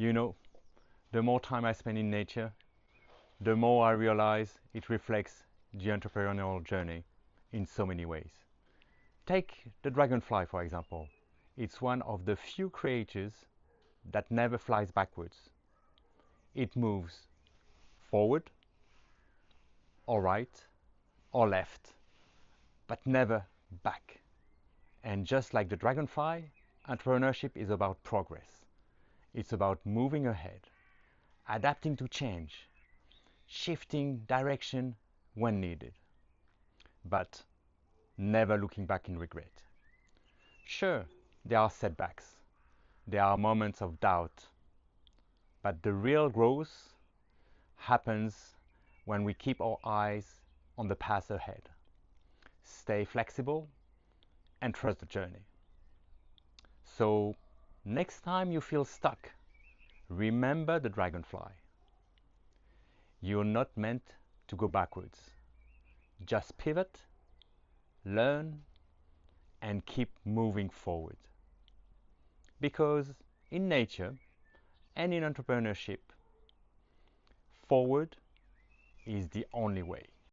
You know, the more time I spend in nature, the more I realize it reflects the entrepreneurial journey in so many ways. Take the dragonfly, for example. It's one of the few creatures that never flies backwards. It moves forward, or right, or left, but never back. And just like the dragonfly, entrepreneurship is about progress. It's about moving ahead, adapting to change, shifting direction when needed, but never looking back in regret. Sure, there are setbacks, there are moments of doubt, but the real growth happens when we keep our eyes on the path ahead, stay flexible, and trust the journey. So, next time you feel stuck, remember the dragonfly. You're not meant to go backwards. Just pivot, learn, and keep moving forward. Because in nature and in entrepreneurship, forward is the only way.